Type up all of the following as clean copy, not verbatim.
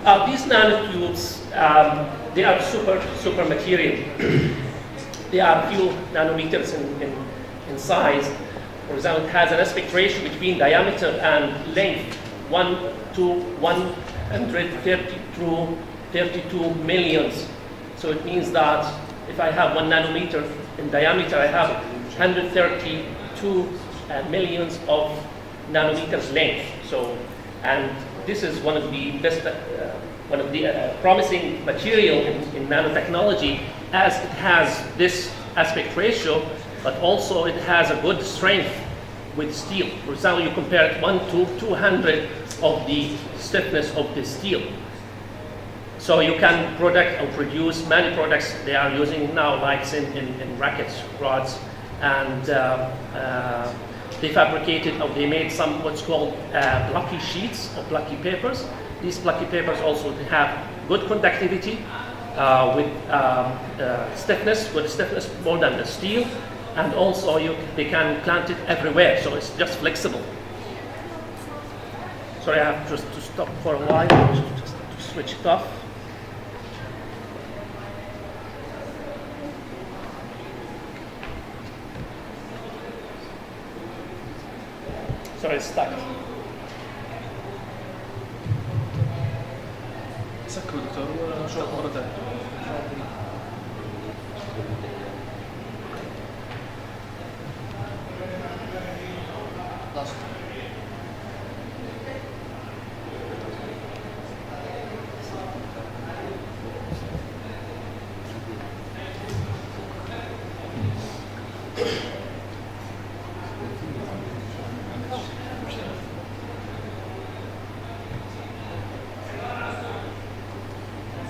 These nanotubes, they are super material. They are few nanometers in size. For example, it has an aspect ratio between diameter and length, 1 to 130 through 32 millions. So it means that if I have 1 nanometer in diameter, I have 132 millions of nanometers length. So, and this is one of the best, promising material in nanotechnology, as it has this aspect ratio, but also it has a good strength with steel. For example, you compare it 1 to 200 of the stiffness of the steel. So you can produce many products they are using now, like in rackets, rods, and they fabricated, or they made some what's called blocky sheets or blocky papers. These blocky papers also have good conductivity with stiffness more than the steel, and also they can plant it everywhere, so it's just flexible. Sorry, I have just to stop for a while, just to switch it off. Sorry, it's stuck. سكر دكتور وشوف مرة ثانية.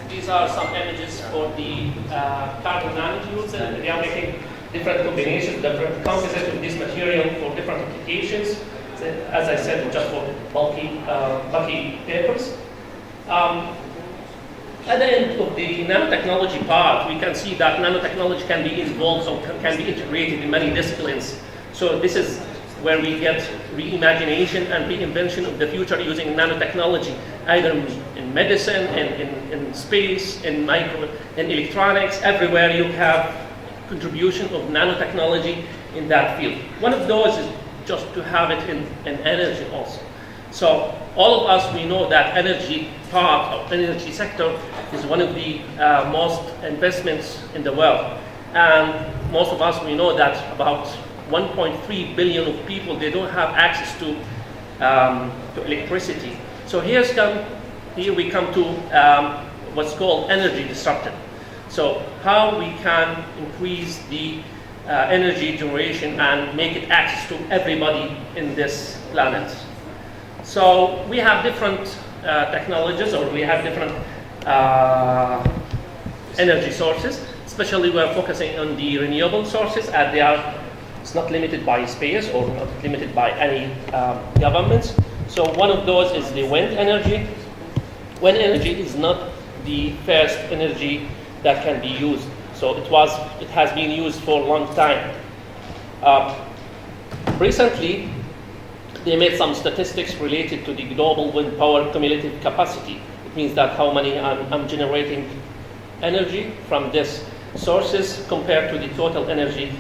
These are some images for the carbon nanotubes, and they are making different combinations, different composites of this material for different applications. So, as I said, just for bulky papers. At the end of the nanotechnology part, we can see that nanotechnology can be involved or can be integrated in many disciplines. So this is where we get reimagination and reinvention of the future using nanotechnology, either in medicine, in space, in electronics. Everywhere you have contribution of nanotechnology in that field. One of those is just to have it in energy also. So all of us, we know that energy part of energy sector is one of the most investments in the world. And most of us, we know that about 1.3 billion of people, they don't have access to electricity. So here we come to what's called energy disruption. So how we can increase the energy generation and make it access to everybody in this planet. So we have different technologies, or we have different energy sources. Especially we're focusing on the renewable sources, as they are. It's not limited by space or not limited by any governments. So one of those is the wind energy. Wind energy is not the first energy that can be used. So it has been used for a long time. Recently, they made some statistics related to the global wind power cumulative capacity. It means that how many I'm generating energy from these sources compared to the total energy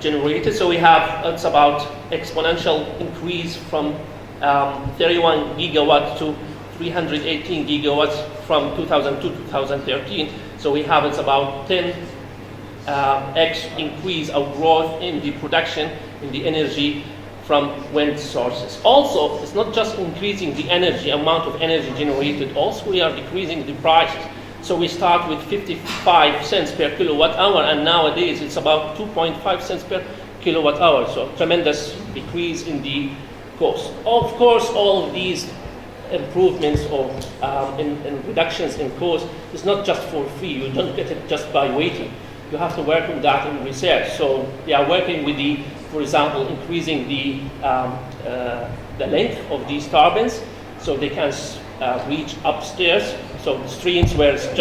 generated. So we have, it's about exponential increase from 31 gigawatts to 318 gigawatts from 2002 to 2013. So we have, it's about 10x increase of growth in the production in the energy from wind sources. Also, it's not just increasing the amount of energy generated, also we are decreasing the prices. So we start with 55 cents per kilowatt hour, and nowadays it's about 2.5 cents per kilowatt hour. So tremendous decrease in the cost. Of course, all of these improvements or in reductions in cost is not just for free. You don't get it just by waiting. You have to work on that in research. So they are working with for example, increasing the length of these turbines, so they can reach upstairs. So streams where it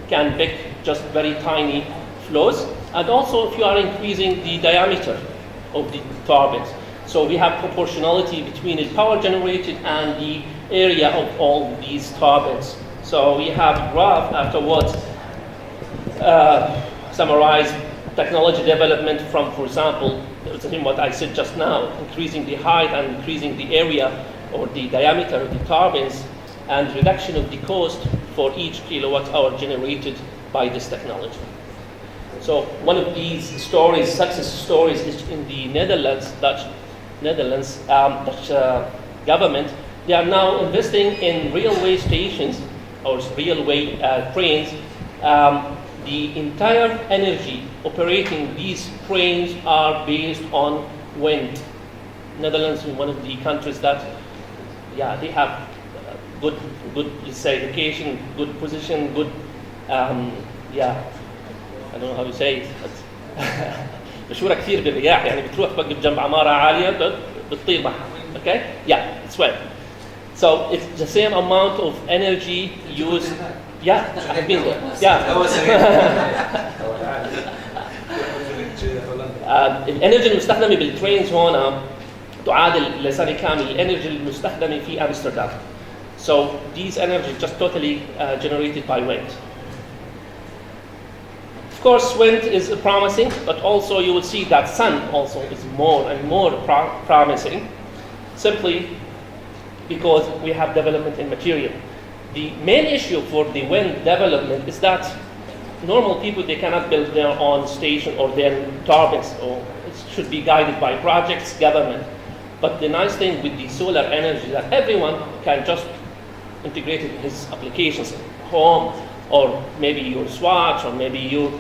can pick just very tiny flows. And also if you are increasing the diameter of the turbines. So we have proportionality between the power generated and the area of all these turbines. So we have a graph afterwards summarize technology development from, for example, what I said just now, increasing the height and increasing the area or the diameter of the turbines, and reduction of the cost for each kilowatt hour generated by this technology. So one of these stories, success stories, is in the Netherlands, Dutch government. They are now investing in railway stations or railway trains. The entire energy operating these trains are based on wind. Netherlands is one of the countries that, they have good, let's say, location, good position, good, I don't know how you say it, but مشهورة كثير بالرياح، يعني بتروح توقف جنب عمارة عالية بتطير معها. Okay? Yeah, it's well. So it's the same amount of energy used. Yeah, I've been there. Yeah. الانرجي المستخدمة بالترينز هون تعادل لسنة كامل الانرجي المستخدمة في امستردام. So these energy just totally generated by wind. Of course, wind is promising, but also you will see that sun also is more and more promising, simply because we have development in material. The main issue for the wind development is that normal people, they cannot build their own station or their turbines, or it should be guided by projects, government. But the nice thing with the solar energy that everyone can just integrate it in his applications, home, or maybe your watch, or maybe your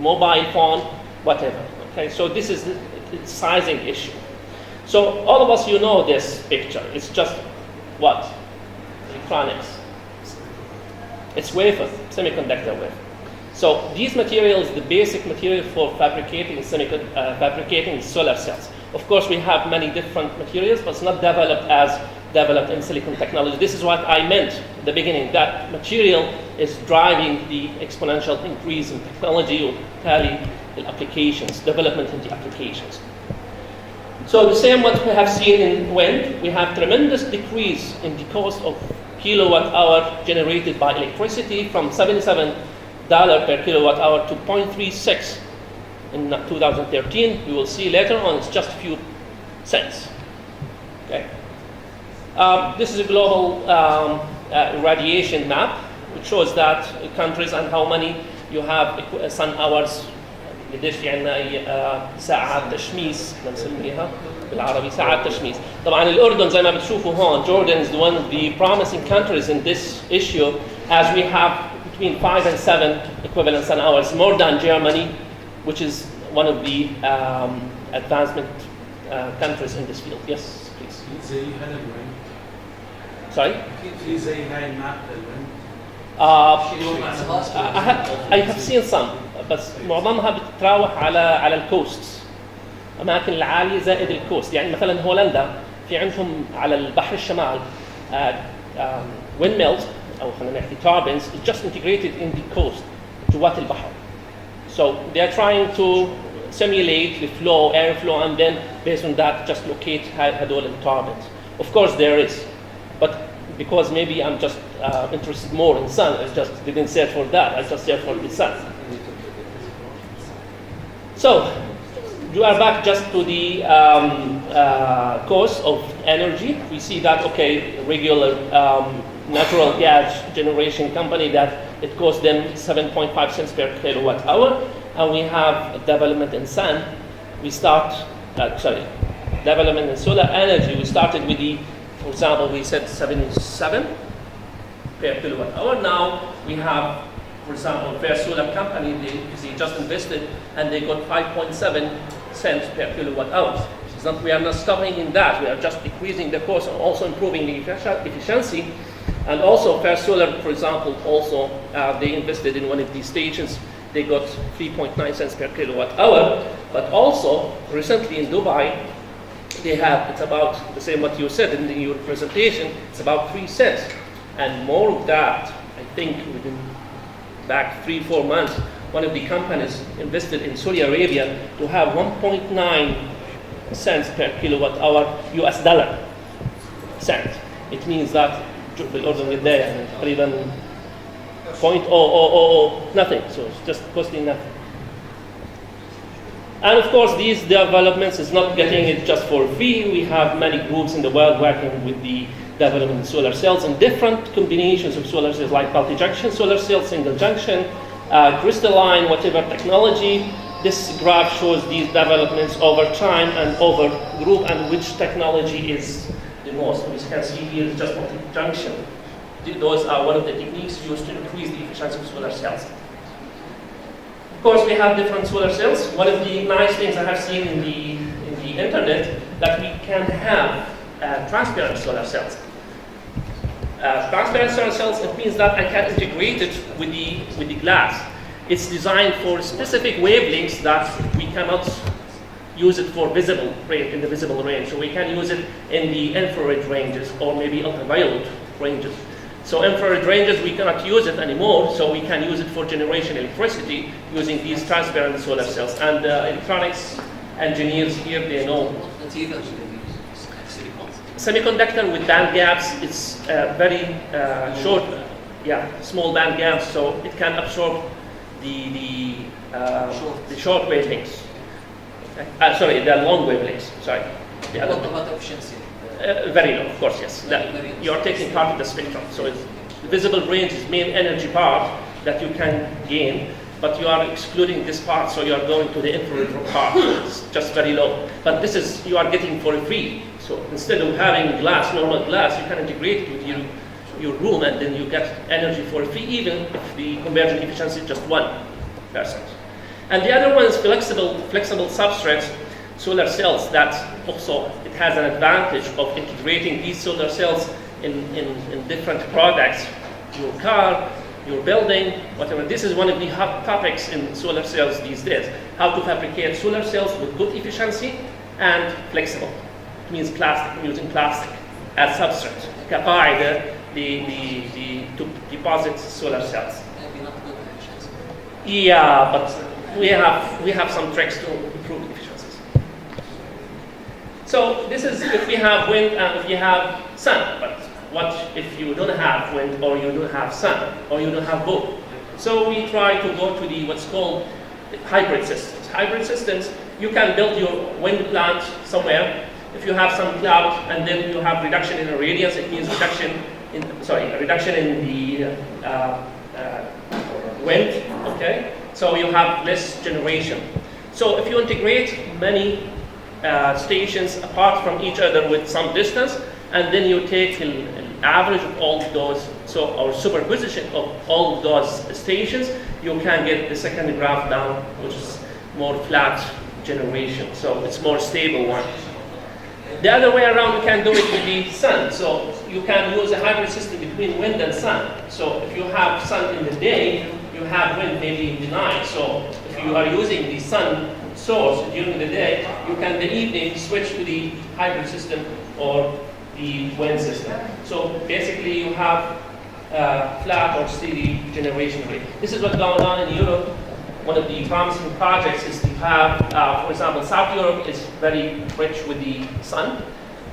mobile phone, whatever. Okay, so this is the sizing issue. So all of us, you know this picture. It's just what? Electronics. It's wafer, semiconductor wafer. So these materials, the basic material for fabricating fabricating solar cells. Of course, we have many different materials, but it's not developed as developed in silicon technology. This is what I meant at the beginning, that material is driving the exponential increase in technology or applications, development in the applications. So the same what we have seen in wind, we have tremendous decrease in the cost of kilowatt hour generated by electricity from $77 per kilowatt hour to 0.36 in 2013. We will see later on, it's just a few cents. Okay. This is a global radiation map, which shows that countries and how many you have sun hours. قديش في عندنا ساعات تشميس بنسميها بالعربي ساعات تشميس. طبعا الأردن زي ما بتشوفوا هون, Jordan is one of the promising countries in this issue, as we have between 5 and 7 equivalent sun hours, more than Germany, which is one of the advancement countries in this field. Yes, please. Sorry? I have seen some, بس معظمها بتتراوح على الكوست، أماكن العالية زائد الكوست. يعني مثلا هولندا في عندهم على البحر الشمال windmills أو خلينا نحكي turbines just integrated in the coast جوات البحر. So they are trying to simulate the flow, airflow, and then based on that just locate هدول turbines. Of course there is, but because maybe I'm just interested more in sun, I just didn't search for that, I just searched for the sun. So, you are back just to the cost of energy. We see that, okay, regular natural gas generation company, that it costs them 7.5 cents per kilowatt hour, and we have development in sun. We start, development in solar energy. We started with the, for example, we said 77 per kilowatt hour. Now we have, for example, Fair Solar Company, they just invested and they got 5.7 cents per kilowatt hour. We are not stopping in that. We are just decreasing the cost and also improving the efficiency. And also Fair Solar, for example, also they invested in one of these stations. They got 3.9 cents per kilowatt hour. But also recently in Dubai, they have, it's about the same what you said in your presentation, it's about 3 cents. And more of that, I think within back 3-4 months, one of the companies invested in Saudi Arabia to have 1.9 cents per kilowatt hour US dollar cent. it means that بالأردن قد يعني تقريبا 0.0000 nothing, so it's just costing nothing. And of course, these developments is not getting it just for free. We have many groups in the world working with the development of solar cells and different combinations of solar cells, like multi-junction solar cell, single junction, crystalline, whatever technology. This graph shows these developments over time and over group and which technology is the most. As you can see here, just multi-junction. Those are one of the techniques used to increase the efficiency of solar cells. Of course, we have different solar cells. One of the nice things I have seen in the internet that we can have transparent solar cells. Transparent solar cells, it means that I can integrate it with the glass. It's designed for specific wavelengths that we cannot use it for visible range, in the visible range. So we can use it in the infrared ranges or maybe ultraviolet ranges. So infrared ranges, we cannot use it anymore, so we can use it for generation electricity using these transparent solar cells. And electronics engineers here, they know. Semiconductor with band gaps, it's very short, small band gaps, so it can absorb the short wavelengths. Sorry, the long wavelengths. Sorry. What about efficiency? Very low, of course, yes. You're taking part of the spectrum. So it's, the visible range is main energy part that you can gain, but you are excluding this part, so you are going to the infrared part. So it's just very low. But this is, you are getting for free. So instead of having glass, normal glass, you can integrate it with your room, and then you get energy for free, even if the conversion efficiency is just 1%. And the other one is flexible substrates, solar cells. That also, it has an advantage of integrating these solar cells in different products, your car, your building, whatever. This is one of the hot topics in solar cells these days, how to fabricate solar cells with good efficiency and flexible. It means plastic, using plastic as substrate. كقاعدة to deposit solar cells. Maybe not good efficiency. Yeah, but we have some tricks to improve efficiencies. So this is if we have wind and if you have sun. But what if you don't have wind or you don't have sun or you don't have both? So we try to go to the what's called hybrid systems. Hybrid systems, you can build your wind plant somewhere. If you have some cloud and then you have reduction in the radiance, it means reduction in the wind. Okay. So you have less generation. So if you integrate many stations apart from each other with some distance, and then you take an average of all of those, so our superposition of all of those stations, you can get the second graph down, which is more flat generation. So it's more stable one. The other way around, you can do it with the sun. So you can use a hybrid system between wind and sun. So if you have sun in the day, you have wind maybe in the night. So if you are using the sun source during the day, you can in the evening switch to the hybrid system or the wind system. So basically you have flat or steady generation rate. This is what's going on in Europe. One of the promising projects is to have, for example, South Europe is very rich with the sun.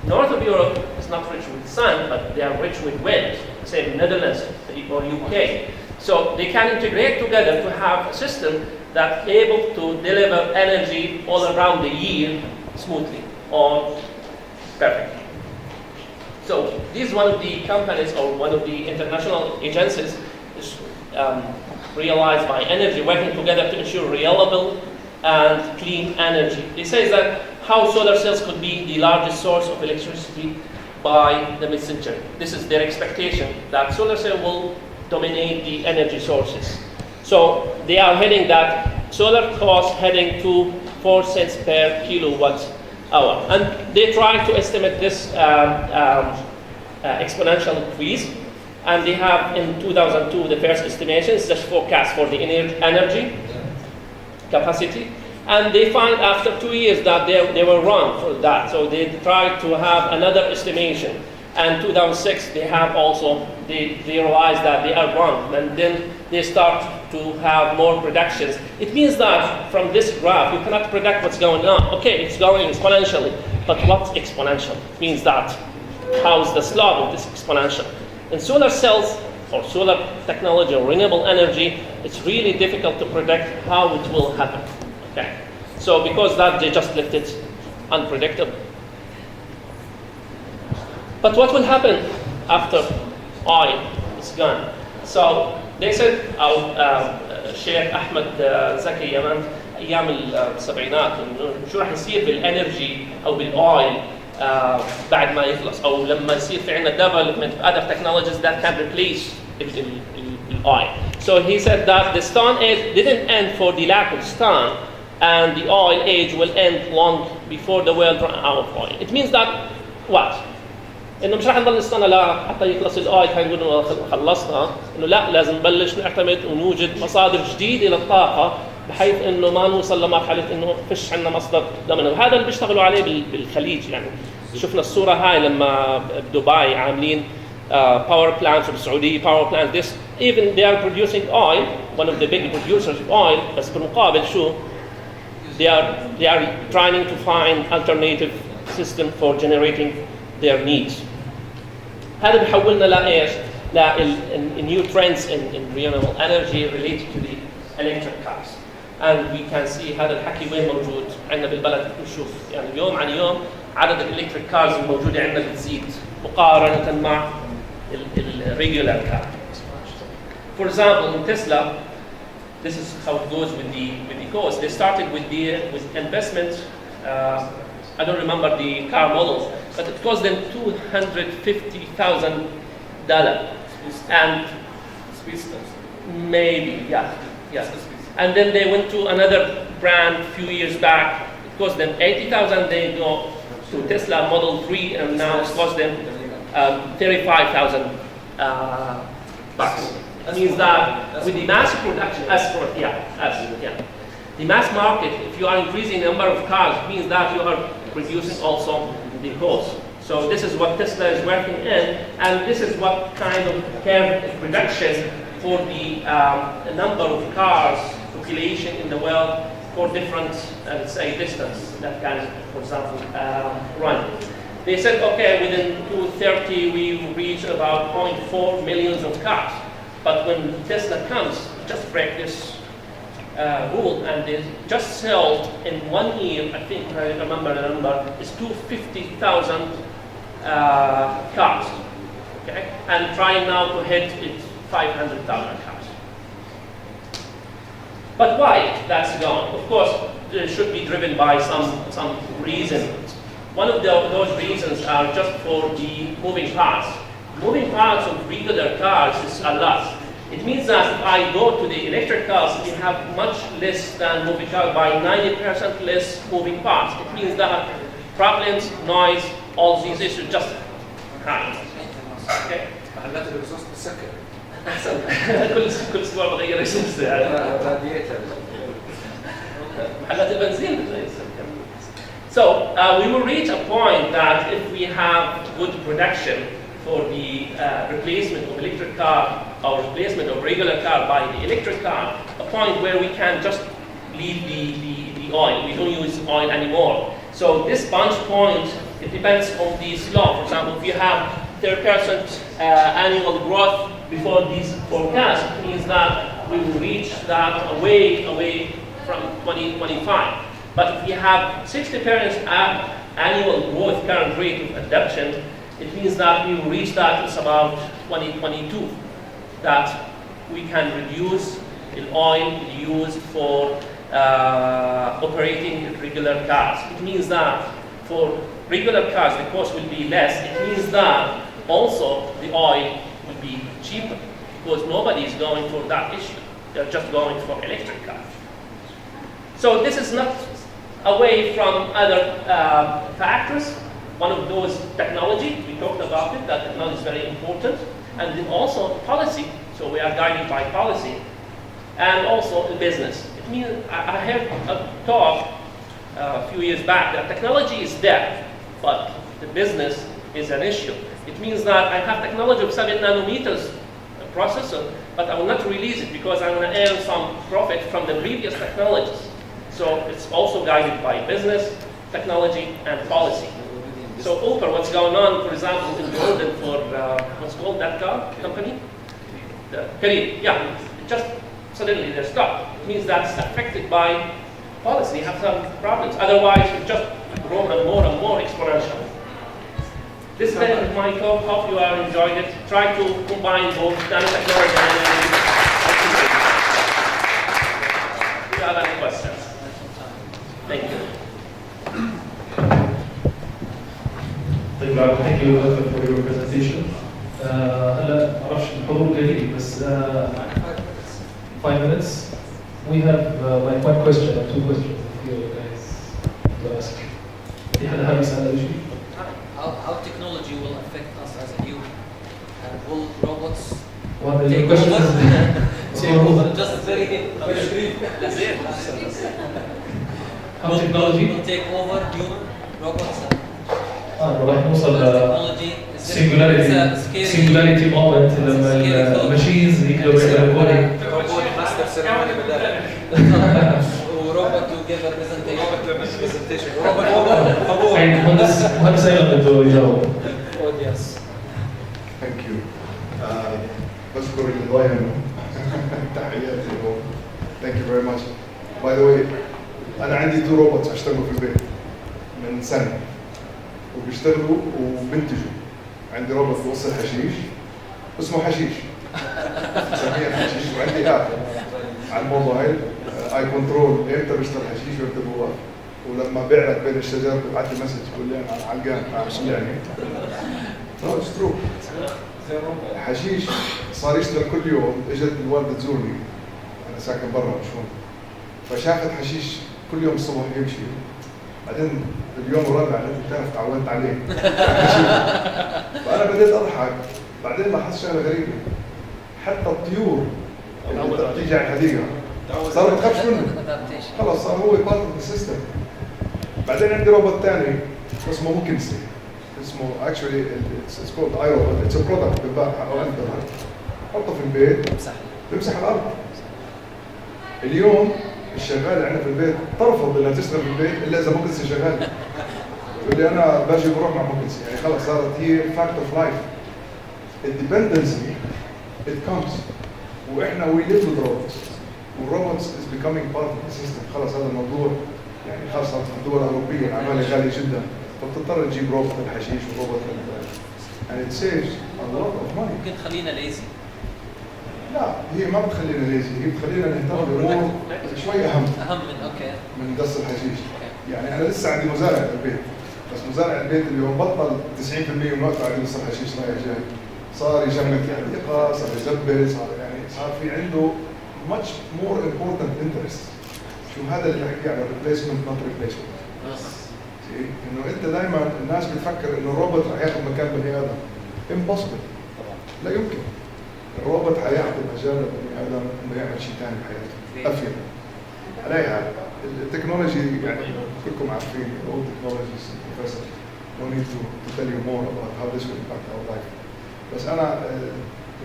North of Europe is not rich with sun, but they are rich with wind, say Netherlands or UK. So they can integrate together to have a system that's able to deliver energy all around the year smoothly or perfectly. So this is one of the companies or one of the international agencies is realized by energy, working together to ensure reliable and clean energy. It says that how solar cells could be the largest source of electricity by the mid-century. This is their expectation, that solar cell will dominate the energy sources. So they are heading that solar cost heading to 4 cents per kilowatt hour. And they try to estimate this exponential increase. And they have in 2002 the first estimations, just forecast for the energy capacity. And they find after 2 years that they were wrong for that. So they tried to have another estimation. And 2006 they have also, they realized that they are wrong. And then they start to have more predictions. It means that from this graph, you cannot predict what's going on. Okay, it's going exponentially, but what's exponential? It means that how's the slope of this exponential. In solar cells or solar technology or renewable energy, it's really difficult to predict how it will happen. Okay, so because that they just left it unpredictable. But what will happen after oil is gone? So they said الشيخ أحمد زكي يمن أيام السبعينات إنه شو راح يصير بالإنرجي أو بالأويل بعد ما يخلص أو لما يصير في عندنا development of other technologies that can replace oil. So he said that the stone age didn't end for the lack of stone, and the oil age will end long before the world run out of oil. It means that what? انه مش راح نضل نستنى حتى يخلص الاويل حنقول انه خلصنا، انه لا لازم نبلش نعتمد ونوجد مصادر جديده للطاقه بحيث انه ما نوصل لمرحله انه فيش عندنا مصدر ضمني، وهذا اللي بيشتغلوا عليه بالخليج. يعني شفنا الصوره هاي لما بدبي عاملين power plants بالسعوديه power plants this even they are producing oil, one of the big producers of oil, بس بالمقابل شو they are trying to find alternative system for generating their needs. هذا بيحولنا لإيش؟ new trends in renewable energy related to the electric cars. And we can see هذا الحكي وين موجود عندنا بالبلد. نشوف يعني يوم عن يوم عدد الالكتريك كارز الموجوده عندنا بتزيد مقارنه مع الريجولار car. For example, in Tesla, this is how it goes with the cost. They started with investment. I don't remember the car models, but it cost them $250,000, and maybe yeah. And then they went to another brand a few years back. It cost them $80,000. They go to Tesla Model 3, and now it cost them $35,000 bucks. That means that with the mass production, the mass market, if you are increasing the number of cars, it means that you are reducing also the cost. So this is what Tesla is working in, and this is what kind of curve reduction for the number of cars population in the world for different, let's say, distance that can, for example, run. They said, okay, within 2030 we will reach about 0.4 millions of cars. But when Tesla comes, just break this rule, and they just sold in 1 year, I think I remember the number, is 250,000 cars, okay? And trying now to hit it 500,000 cars. But why that's gone? Of course, it should be driven by some reason. One of those reasons are just for the moving parts. Moving parts of regular cars is a lot. It means that if I go to the electric cars, we have much less than moving cars, by 90% less moving parts. It means that problems, noise, all these issues just hide. Okay? محلات الرصاص بتسكر. أحسن. كل أسبوع بغير الشمس يعني. محلات البنزين بتغير. So we will reach a point that if we have good production for the replacement of electric car or replacement of regular car by the electric car, a point where we can just leave the oil. We don't use oil anymore. So this bunch point, it depends on the slope. For example, if you have 30% annual growth before these forecasts, it means that we will reach that away from 2025. But if we have 60% annual growth current rate of adoption, it means that we will reach that is about 2022, that we can reduce the oil used for operating regular cars. It means that for regular cars the cost will be less. It means that also the oil will be cheaper because nobody is going for that issue. They're just going for electric cars. So this is not away from other factors. One of those technology, we talked about it, that technology is very important, and then also policy, so we are guided by policy, and also the business. It means, I heard a talk a few years back that technology is there, but the business is an issue. It means that I have technology of 7 nanometers processor, but I will not release it because I'm going to earn some profit from the previous technologies. So it's also guided by business, technology, and policy. So Uber, what's going on, for example, in Jordan for what's called that car company? The Kareem, yeah. Just suddenly they're stopped. It means that's affected by policy. You have some problems. Otherwise, you just grow and more exponential. This is the end of my talk. Hope you are enjoying it. Try to combine both nanotechnology and energy. Do you have any questions? Thank you. طيب thank you for your presentation. هلا ما بعرفش الحضور قليل بس 5 minutes. We have like one question or two questions if you guys to ask. في حدا حابب يسأل أي شيء؟ How technology will affect us as a human? And will robots Well, the take question over? is Just very brief. That's it. how technology will take over human robots and راح نوصل technology is singularity it's a scary singularity moment لما الماشينز يقدروا يعملوا كودينج. روبوت ماستر سيرموني بدل robot to give a presentation. يعني مهندس أيضا بده يجاوب. Audience. Thank you. بشكر الضيف تحياتي لهم. Thank you very much. By the way, أنا عندي 2 روبوتس بيشتغلوا في البيت من سنة وبيشتغلوا وبنتجوا. عندي روبوت بيوصل حشيش اسمه حشيش. بسميه حشيش وعندي آب على الموبايل اي كنترول امتى بيشتغل حشيش وامتى بوقف ولما بيعرق بين الشجر ببعث لي مسج بيقول لي انا علقان شو يعني؟ نو اتس ترو. الحشيش صار يشتغل كل يوم. اجت الوالده تزورني انا ساكن برا مش هون فشافت حشيش كل يوم الصبح يمشي بعدين اليوم الرابع قالت لي بتعرف تعودت عليه. فانا بديت اضحك بعدين لاحظت شغله غريبه حتى الطيور اللي بتيجي على الحديقه صار ما تخافش منه خلص صار هو بارت اوف السيستم. بعدين عندي روبوت ثاني اسمه موكنسي اسمه اكشولي اتس كولد اي روبوت اتس ا برودكت بتباع او $1000 حطه في البيت بيمسح الارض. اليوم الشغاله عندنا في البيت ترفض انها تشتغل في البيت الا اذا موكنسي شغال. تقول لي انا باجي بروح مع موكنسي يعني خلص صارت هي فاكت اوف لايف. الديبندنسي ات كمز واحنا وي ليف وذ روبوتس والروبوتس از becoming part of the system. خلص هذا الموضوع يعني خاصة في الدول الأوروبية الأعمال غالية جدا فبتضطر تجيب روبوت الحشيش وروبوت and it saves a lot of money. ممكن تخلينا ليزي. لا هي ما بتخلينا ليزي هي بتخلينا نهتم بأمور شوي أهم من اوكي من قص الحشيش. يعني أنا لسه عندي مزارع في البيت بس مزارع البيت اليوم بطل 90% من وقته على قص الحشيش رايح جاي صار يجمد حديقة صار يزبل صار في عنده much more important interest. شو هذا اللي بحكي على replacement not replacement. انه انت دائما الناس بتفكر انه الروبوت رح ياخذ مكان بني ادم. impossible. لا يمكن. الروبوت حيعطي مجال لبني ادم انه يعمل شيء ثاني بحياته. افيد. على اي حال التكنولوجي يعني كلكم عارفين all technologies professor no need to tell you more about how this will impact our life. بس انا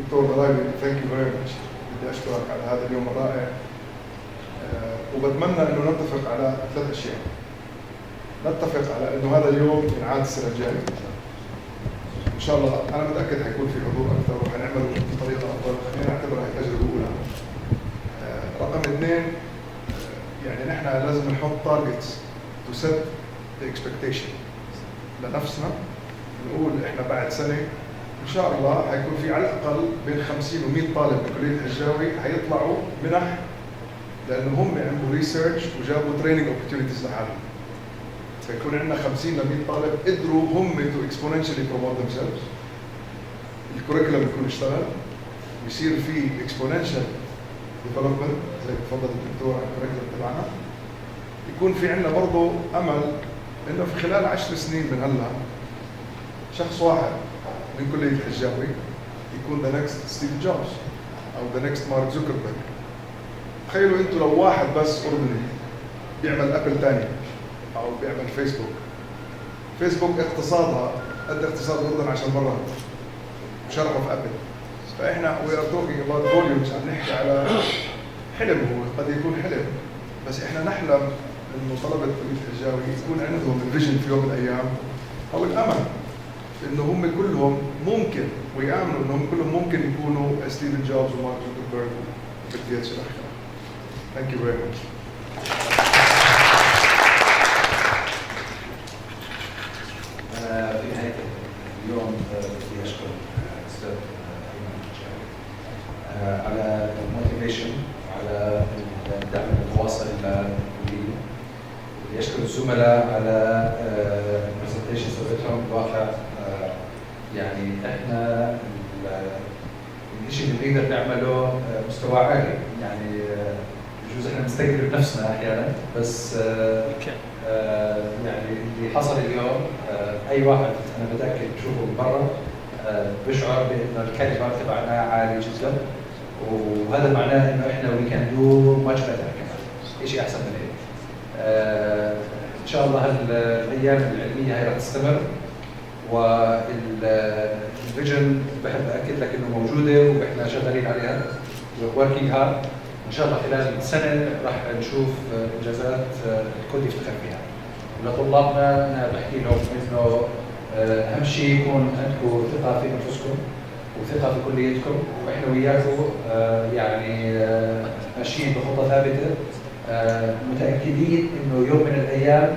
دكتور ضرايبي thank you very much. بدي أشكرك على هذا اليوم الرائع وبتمنى أنه نتفق على 3 أشياء. نتفق على أنه هذا اليوم ينعاد السنة الجاية إن شاء الله. أنا متأكد حيكون في حضور أكثر وحنعمله بطريقة أفضل. خلينا نعتبرها تجربة أولى. رقم 2 يعني نحن لازم نحط targets to set the expectation لنفسنا. نقول إحنا بعد سنة إن شاء الله حيكون في على الأقل بين 50 و100 طالب بكلية الحجاوي حيطلعوا منح لأنه هم عملوا ريسيرش وجابوا تريننج اوبورتيونيتيز لحالهم. فيكون عندنا 50 ل100 طالب قدروا هم to exponentially promote themselves. الكوريكولم يكون اشتغل ويصير في exponential development زي ما تفضل الدكتور على الكوريكولم تبعنا. يكون في عندنا برضه أمل إنه في خلال 10 سنين من هلا شخص واحد من كلية الحجاوي يكون ذا نكست ستيف جوبز أو ذا نكست مارك زوكربيرج. تخيلوا أنتوا لو واحد بس أردني بيعمل أبل تاني أو بيعمل فيسبوك. فيسبوك اقتصادها قد اقتصاد الأردن 10 مرات وشرحوا في أبل. فإحنا we are talking about volumes عم نحكي على حلم. هو قد يكون حلم بس إحنا نحلم إنه طلبة كلية الحجاوي يكون عندهم الفيجن في يوم من الأيام او الامل انه هم كلهم ممكن، ويامنوا انهم كلهم ممكن يكونوا ستيفن جوبز ومارك زوكربيرج وبيل جيتس الى اخره. ثانك يو فيري ماتش. في نهاية اليوم بدي أشكر الأستاذ أيمن الجاوي على الموتيفيشن وعلى الدعم المتواصل للكلية. بدي أشكر الزملاء على البرزنتيشنز تبعتهم. الواقع يعني إحنا الشيء اللي بنقدر نعمله مستوى عالي، يعني بجوز إحنا بنستقبل نفسنا أحيانا، بس يعني اللي حصل اليوم اي واحد انا متاكد بشوفه من برا بشعر بانه الكلمه تبعنا عالي جدا، وهذا معناه انه احنا وي كان دو ماتش بيتر كمان، شيء احسن من هيك. ان شاء الله الايام العلميه هي رح تستمر، والفيجن بحب اكد لك انه موجوده واحنا شغالين عليها وركينج هارد. ان شاء الله خلال سنه راح نشوف انجازات الكل يفتخر فيها. لطلابنا انا بحكي لهم انه اهم شيء يكون عندكم ثقه في انفسكم وثقه في كليتكم، واحنا وياكم يعني ماشيين بخطه ثابته، متاكدين انه يوم من الايام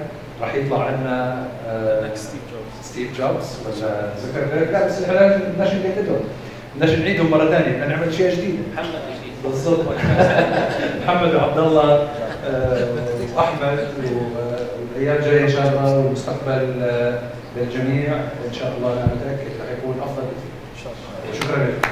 راح يطلع عندنا ستيف جوبز ولا زوكربيرج. لا بس احنا بدناش نجددهم، بدناش نعيدهم مره ثانيه، بدنا نعمل اشياء جديده. محمد جديد بالضبط. محمد وعبد الله واحمد والايام الجايه ان شاء الله، والمستقبل للجميع ان شاء الله انا متاكد رح يكون افضل بكثير. ان شاء الله. شكرا لكم.